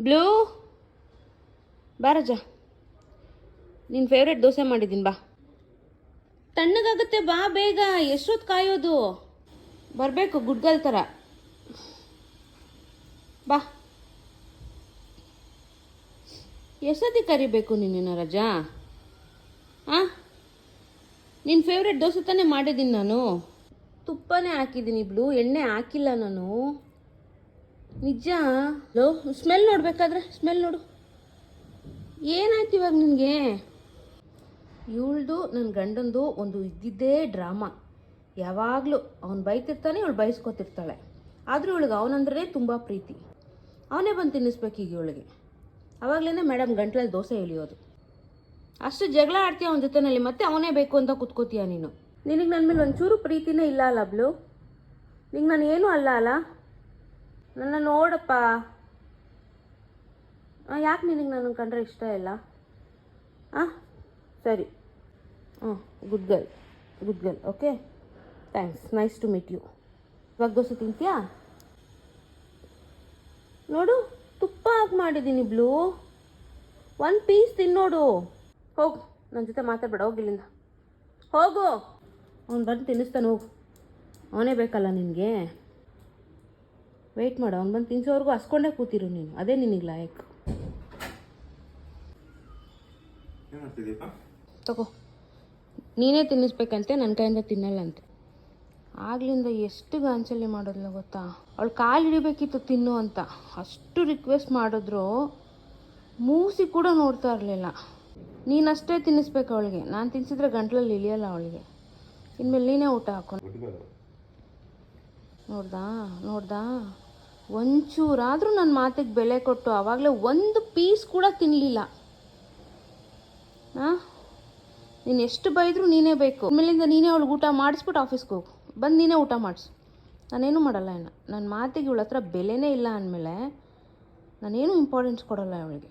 Blue ಬಾ ರಜಾ, ನಿನ್ನ ಫೇವ್ರೆಟ್ ದೋಸೆ ಮಾಡಿದ್ದೀನಿ ಬಾ. ತಣ್ಣಗಾಗುತ್ತೆ ಬಾ ಬೇಗ, ಎಷ್ಟೊತ್ತು ಕಾಯೋದು? ಬರಬೇಕು ಗುಡ್ಗಲ್ ಥರ ಬಾ. ಎಷ್ಟೊತ್ತಿಗೆ ಕರಿಬೇಕು ನಿನ್ನ ರಜಾ? ಹಾಂ, ನಿನ್ನ ಫೇವ್ರೆಟ್ ದೋಸೆ ತಾನೇ ಮಾಡಿದ್ದೀನಿ ನಾನು. ತುಪ್ಪನೇ ಹಾಕಿದ್ದೀನಿ ಬ್ಲೂ, ಎಣ್ಣೆ ಹಾಕಿಲ್ಲ ನಾನು. ನಿಜ. ಲೋ ಸ್ಮೆಲ್ ನೋಡ್ಬೇಕಾದ್ರೆ, ಸ್ಮೆಲ್ ನೋಡು. ಏನಾಯ್ತು ಇವಾಗ ನಿನಗೆ? ಇವಳ್ದು ನನ್ನ ಗಂಡಂದು ಒಂದು ಇದ್ದಿದ್ದೇ ಡ್ರಾಮಾ. ಯಾವಾಗಲೂ ಅವ್ನು ಬೈತಿರ್ತಾನೆ, ಇವಳು ಬೈಸ್ಕೊತಿರ್ತಾಳೆ. ಆದರೂ ಇವಳಿಗೆ ಅವನಂದ್ರೆ ತುಂಬ ಪ್ರೀತಿ. ಅವನೇ ಬಂದು ತಿನ್ನಿಸ್ಬೇಕು ಈಗ ಇವಳಿಗೆ. ಆವಾಗಲೇ ಮೇಡಮ್ ಗಂಟ್ಲಲ್ಲಿ ದೋಸೆ ಎಳಿಯೋದು. ಅಷ್ಟು ಜಗಳ ಆಡ್ತೀಯ ಅವನ ಜೊತೆನಲ್ಲಿ, ಮತ್ತೆ ಅವನೇ ಬೇಕು ಅಂತ ಕುತ್ಕೋತೀಯ ನೀನು. ನಿನಗೆ ನನ್ನ ಮೇಲೆ ಒಂಚೂರು ಪ್ರೀತಿನೇ ಇಲ್ಲ ಅಲ್ಲ ಬ್ಲೂ? ನಿಂಗೆ ನಾನು ಏನೂ ಅಲ್ಲ ಅಲ್ಲ? ನನ್ನ ನೋಡಪ್ಪ. ಯಾಕೆ ನಿನಗೆ ನನಗೆ ಕಂಡ್ರೆ ಇಷ್ಟ ಇಲ್ಲ? ಹಾಂ ಸರಿ, good girl, good girl. Okay, thanks, nice to meet you. ಇವಾಗ ದೋಸೆ ತಿಂತೀಯಾ? ನೋಡು, ತುಪ್ಪ ಹಾಕಿ ಮಾಡಿದ್ದೀನಿ ಬ್ಲೂ. ಒಂದು ಪೀಸ್ ತಿನ್ನೋಡು. ಹೋಗು, ನನ್ನ ಜೊತೆ ಮಾತಾಡಬೇಡ, ಹೋಗಿಲ್ಲಿಂದ ಹೋಗು. ಅವ್ನು ಬಂದು ತಿನ್ನಿಸ್ತಾನೆ, ಹೋಗು. ಅವನೇ ಬೇಕಲ್ಲ ನಿನಗೆ. ವೆಯ್ಟ್ ಮಾಡು, ಅವ್ನು ಬಂದು ತಿನ್ಸೋವರೆಗೂ ಹಸ್ಕೊಂಡೇ ಕೂತಿರು ನೀನು. ಅದೇ ನಿನಗೆ ಲಾಯಕ್. ತಗೋ, ನೀನೇ ತಿನ್ನಿಸ್ಬೇಕಂತೆ, ನನ್ನ ಕೈಯಿಂದ ತಿನ್ನಲ್ಲಂತೆ. ಆಗ್ಲಿಂದ ಎಷ್ಟು ಗಾಂಚಲಿ ಮಾಡೋದಿಲ್ಲ ಗೊತ್ತಾ? ಅವಳು ಕಾಲು ಹಿಡಿಬೇಕಿತ್ತು ತಿನ್ನು ಅಂತ. ಅಷ್ಟು ರಿಕ್ವೆಸ್ಟ್ ಮಾಡಿದ್ರು ಮೂಸಿ ಕೂಡ ನೋಡ್ತಾ ಇರಲಿಲ್ಲ. ನೀನಷ್ಟೇ ತಿನ್ನಿಸ್ಬೇಕು ಅವಳಿಗೆ. ನಾನು ತಿನ್ನಿಸಿದ್ರೆ ಗಂಟ್ಲಲ್ಲಿ ಇಳಿಯಲ್ಲ ಅವಳಿಗೆ. ಇನ್ಮೇಲೆ ನೀನೇ ಊಟ ಹಾಕೊಂಡು. ನೋಡ್ದಾ ಒಂಚೂರಾದರೂ ನನ್ನ ಮಾತಿಗೆ ಬೆಲೆ ಕೊಟ್ಟು ಆವಾಗಲೇ ಒಂದು ಪೀಸ್ ಕೂಡ ತಿನ್ನಲಿಲ್ಲ. ಹಾಂ, ನೀನು ಎಷ್ಟು ಬೈದರೂ ನೀನೇ ಬೇಕು. ಆಮೇಲಿಂದ ನೀನೇ ಅವಳಿಗೆ ಊಟ ಮಾಡಿಸ್ಬಿಟ್ಟು ಆಫೀಸ್ಗೆ ಹೋಗು. ಬಂದು ನೀನೇ ಊಟ ಮಾಡಿಸು. ನಾನೇನು ಮಾಡಲ್ಲ ಇನ್ನು. ನನ್ನ ಮಾತಿಗೆ ಇವಳ ಹತ್ರ ಬೆಲೆನೇ ಇಲ್ಲ ಅಂದಮೇಲೆ ನಾನೇನು ಇಂಪಾರ್ಟೆನ್ಸ್ ಕೊಡಲ್ಲ ಅವಳಿಗೆ.